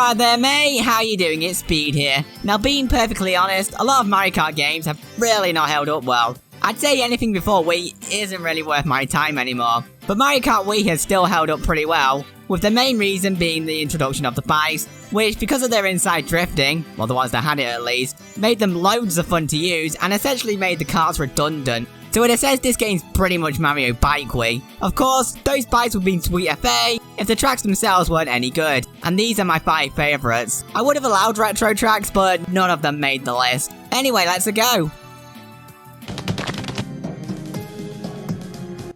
Alright there mate, how you doing? It's Speed here. Now being perfectly honest, a lot of Mario Kart games have really not held up well. I'd say anything before Wii isn't really worth my time anymore. But Mario Kart Wii has still held up pretty well, with the main reason being the introduction of the bikes, which because of their inside drifting, well the ones that had it at least, made them loads of fun to use and essentially made the karts redundant. So in a sense, this game's pretty much Mario Bike Wii. Of course, those bikes would be sweet FA if the tracks themselves weren't any good, and these are my 5 favourites. I would have allowed retro tracks, but none of them made the list. Anyway, let's go!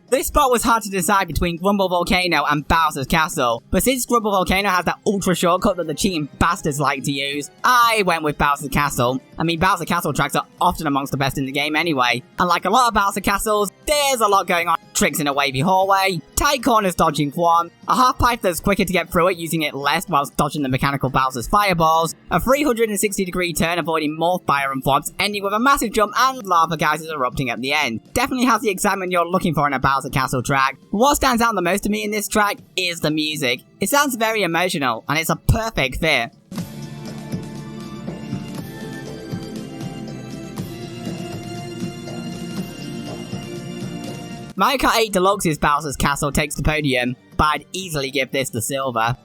This spot was hard to decide between Grumble Volcano and Bowser's Castle, but since Grumble Volcano has that ultra shortcut that the cheating bastards like to use, I went with Bowser's Castle. I mean, Bowser Castle tracks are often amongst the best in the game anyway, and like a lot of Bowser Castles, there's a lot going on. Tricks in a wavy hallway, tight corners dodging Thwomp, a half pipe that's quicker to get through it using it less whilst dodging the mechanical Bowser's fireballs, a 360-degree turn avoiding more fire and Thwomps, ending with a massive jump and lava geysers erupting at the end. Definitely has the excitement you're looking for in a Bowser Castle track. But what stands out the most to me in this track is the music. It sounds very emotional, and it's a perfect fit. Mario Kart 8 Deluxe's Bowser's Castle takes the podium, but I'd easily give this the silver.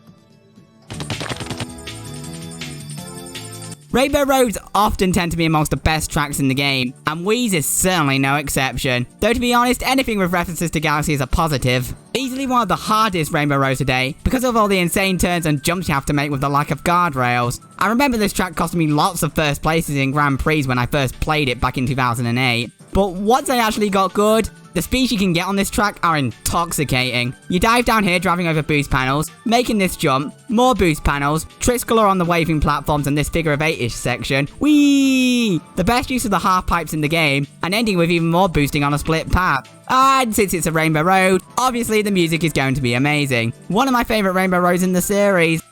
Rainbow Roads often tend to be amongst the best tracks in the game, and Wii's is certainly no exception. Though to be honest, anything with references to Galaxy is a positive. Easily one of the hardest Rainbow Roads today, because of all the insane turns and jumps you have to make with the lack of guardrails. I remember this track costing me lots of first places in Grand Prix when I first played it back in 2008. But once I actually got good, the speeds you can get on this track are intoxicating. You dive down here driving over boost panels, making this jump, more boost panels, tricks galore on the waving platforms and this figure of 8-ish section. Whee! The best use of the half pipes in the game, and ending with even more boosting on a split path. And since it's a Rainbow Road, obviously the music is going to be amazing. One of my favourite Rainbow Roads in the series.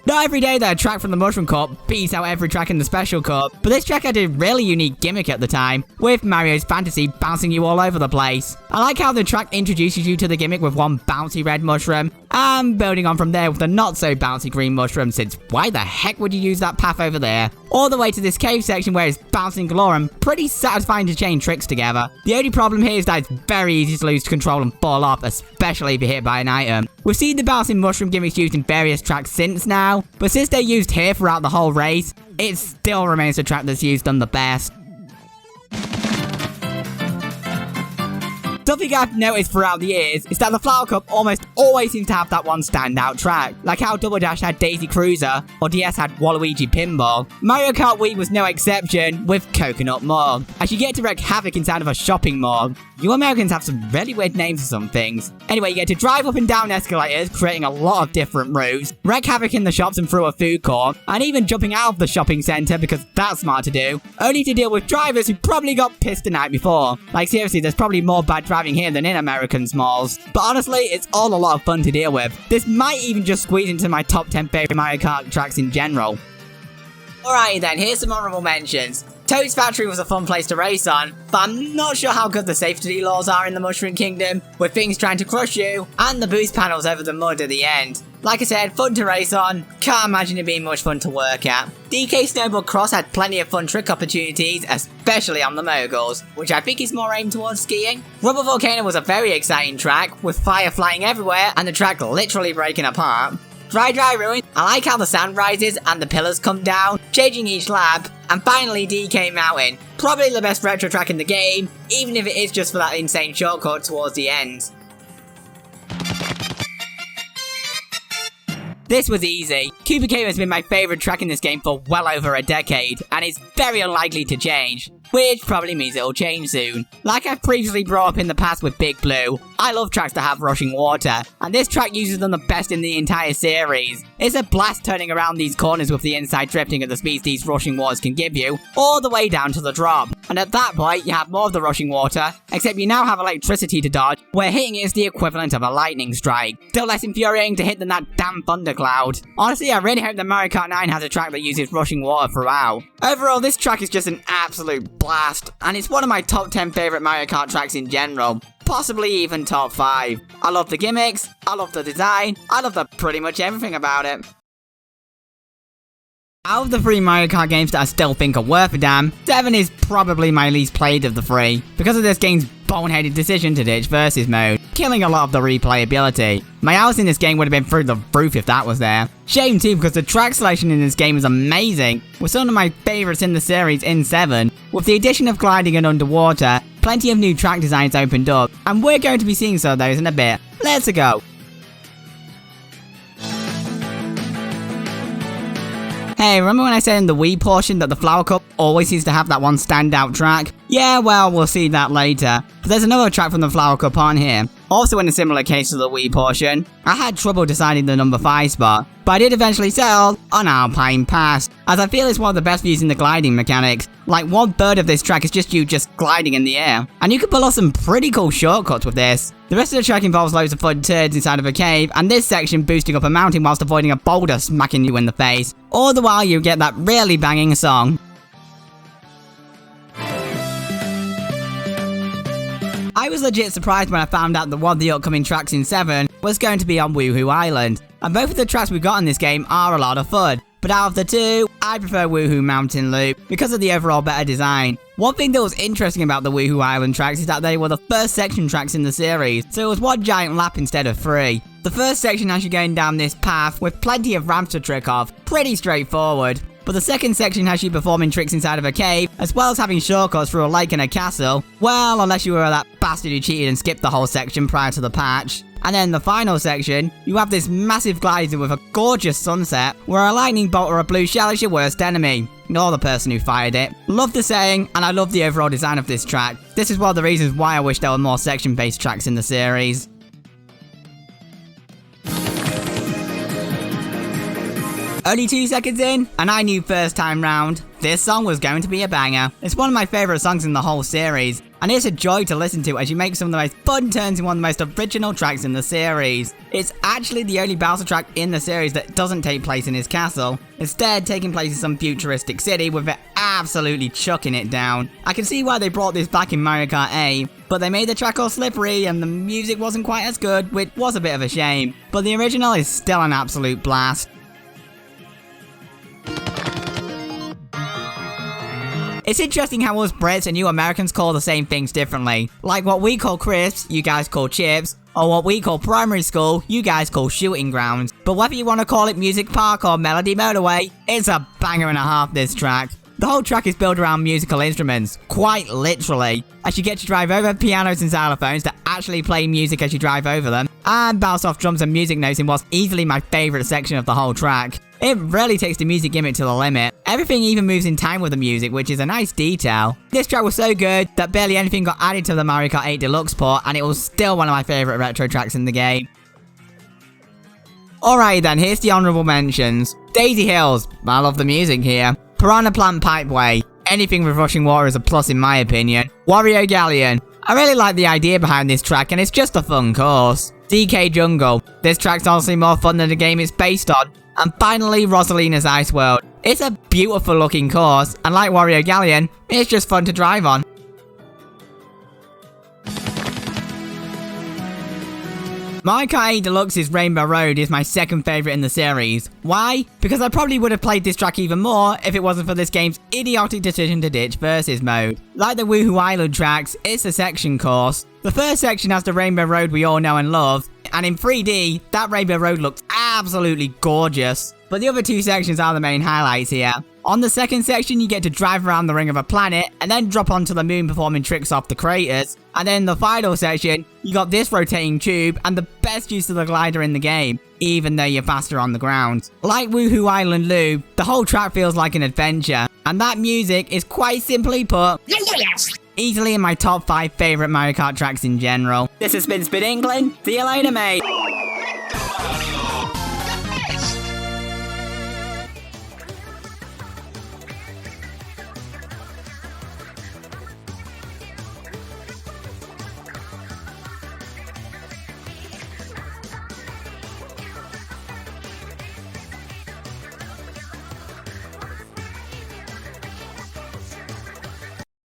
Not every day that a track from the Mushroom Cup beats out every track in the Special Cup, but this track had a really unique gimmick at the time, with Mario's Fantasy bouncing you all over the place. I like how the track introduces you to the gimmick with one bouncy red mushroom, and building on from there with the not so bouncy green mushroom, since why the heck would you use that path over there? All the way to this cave section where it's bouncing galore and pretty satisfying to chain tricks together. The only problem here is that it's very easy to lose control and fall off, especially if you're hit by an item. We've seen the bouncing mushroom gimmicks used in various tracks since now, but since they're used here throughout the whole race, it still remains the track that's used them the best. Something I've noticed throughout the years is that the Flower Cup almost always seems to have that one standout track, like how Double Dash had Daisy Cruiser, or DS had Waluigi Pinball. Mario Kart Wii was no exception, with Coconut Mall, as you get to wreak havoc inside of a shopping mall. You Americans have some really weird names for some things. Anyway, you get to drive up and down escalators, creating a lot of different routes, wreak havoc in the shops and through a food court, and even jumping out of the shopping centre because that's smart to do, only to deal with drivers who probably got pissed the night before. Like seriously, there's probably more bad driving here than in American malls. But honestly, it's all a lot of fun to deal with. This might even just squeeze into my top 10 favourite Mario Kart tracks in general. Alrighty then, here's some honourable mentions. Toad's Factory was a fun place to race on, but I'm not sure how good the safety laws are in the Mushroom Kingdom, with things trying to crush you, and the boost panels over the mud at the end. Like I said, fun to race on, can't imagine it being much fun to work at. DK Snowboard Cross had plenty of fun trick opportunities, especially on the moguls, which I think is more aimed towards skiing. Rubber Volcano was a very exciting track, with fire flying everywhere and the track literally breaking apart. Dry Ruin, I like how the sand rises and the pillars come down, changing each lap. And finally DK Mountain, probably the best retro track in the game, even if it is just for that insane shortcut towards the end. This was easy. Koopa Cape has been my favourite track in this game for well over a decade, and it's very unlikely to change, which probably means it'll change soon. Like I've previously brought up in the past with Big Blue, I love tracks that have rushing water, and this track uses them the best in the entire series. It's a blast turning around these corners with the inside drifting at the speeds these rushing waters can give you, all the way down to the drop. And at that point, you have more of the rushing water, except you now have electricity to dodge, where hitting is the equivalent of a lightning strike. Still less infuriating to hit than that damn thundercloud. Honestly, I really hope that Mario Kart 9 has a track that uses rushing water throughout. Overall, this track is just an absolute blast, and it's one of my top 10 favourite Mario Kart tracks in general. possibly even top 5. I love the gimmicks, I love the design, I love pretty much everything about it. Out of the 3 Mario Kart games that I still think are worth a damn, 7 is probably my least played of the 3, because of this game's boneheaded decision to ditch versus mode, killing a lot of the replayability. My hours in this game would have been through the roof if that was there. Shame too, because the track selection in this game is amazing, with some of my favourites in the series in 7. With the addition of gliding and underwater, plenty of new track designs opened up, and we're going to be seeing some of those in a bit. Let's go! Hey, remember when I said in the Wii portion that the Flower Cup always seems to have that one standout track? Yeah, well, we'll see that later. But there's another track from the Flower Cup on here. Also in a similar case to the Wii portion. I had trouble deciding the number 5 spot, but I did eventually settle on Alpine Pass, as I feel it's one of the best views in the gliding mechanics. Like 1/3 of this track is just you gliding in the air. And you can pull off some pretty cool shortcuts with this. The rest of the track involves loads of fun turds inside of a cave, and this section boosting up a mountain whilst avoiding a boulder smacking you in the face. All the while you get that really banging song. I was legit surprised when I found out that one of the upcoming tracks in 7 was going to be on Woohoo Island. And both of the tracks we've got in this game are a lot of fun. But out of the 2, I prefer Woohoo Mountain Loop because of the overall better design. One thing that was interesting about the Woohoo Island tracks is that they were the first section tracks in the series, so it was one giant lap instead of 3. The first section has you going down this path with plenty of ramps to trick off, pretty straightforward. But the second section has you performing tricks inside of a cave, as well as having shortcuts through a lake and a castle. Well, unless you were that bastard who cheated and skipped the whole section prior to the patch. And then the final section, you have this massive glider with a gorgeous sunset, where a lightning bolt or a blue shell is your worst enemy. Ignore the person who fired it. Love the saying, and I love the overall design of this track. This is one of the reasons why I wish there were more section-based tracks in the series. Only 2 seconds in, and I knew first time round, this song was going to be a banger. It's one of my favourite songs in the whole series, and it's a joy to listen to as you make some of the most fun turns in one of the most original tracks in the series. It's actually the only Bowser track in the series that doesn't take place in his castle, instead taking place in some futuristic city with it absolutely chucking it down. I can see why they brought this back in Mario Kart 8, but they made the track all slippery and the music wasn't quite as good, which was a bit of a shame. But the original is still an absolute blast. It's interesting how us Brits and you Americans call the same things differently. Like what we call crisps, you guys call chips, or what we call primary school, you guys call shooting grounds. But whether you want to call it Music Park or Melody Motorway, it's a banger and a half, this track. The whole track is built around musical instruments, quite literally, as you get to drive over pianos and xylophones to actually play music as you drive over them, and bounce off drums and music notes in what's easily my favourite section of the whole track. It really takes the music gimmick to the limit. Everything even moves in time with the music, which is a nice detail. This track was so good that barely anything got added to the Mario Kart 8 Deluxe port, and it was still one of my favourite retro tracks in the game. Alright then, here's the honourable mentions. Daisy Hills, I love the music here. Piranha Plant Pipeway, anything with rushing water is a plus in my opinion. Wario Galleon, I really like the idea behind this track and it's just a fun course. DK Jungle, this track's honestly more fun than the game it's based on. And finally, Rosalina's Ice World. It's a beautiful looking course, and like Wario Galleon, it's just fun to drive on. Mario Kart 8 Deluxe's Rainbow Road is my second favourite in the series. Why? Because I probably would have played this track even more if it wasn't for this game's idiotic decision to ditch versus mode. Like the Woohoo Island tracks, it's a section course. The first section has the Rainbow Road we all know and love, and in 3D, that Rainbow Road looks absolutely gorgeous. But the other 2 sections are the main highlights here. On the second section, you get to drive around the ring of a planet, and then drop onto the moon performing tricks off the craters. And then in the final section, you got this rotating tube, and the best use of the glider in the game, even though you're faster on the ground. Like Woohoo Island Loop, the whole track feels like an adventure, and that music is quite simply put, easily in my top 5 favourite Mario Kart tracks in general. This has been Spin England, see you later mate!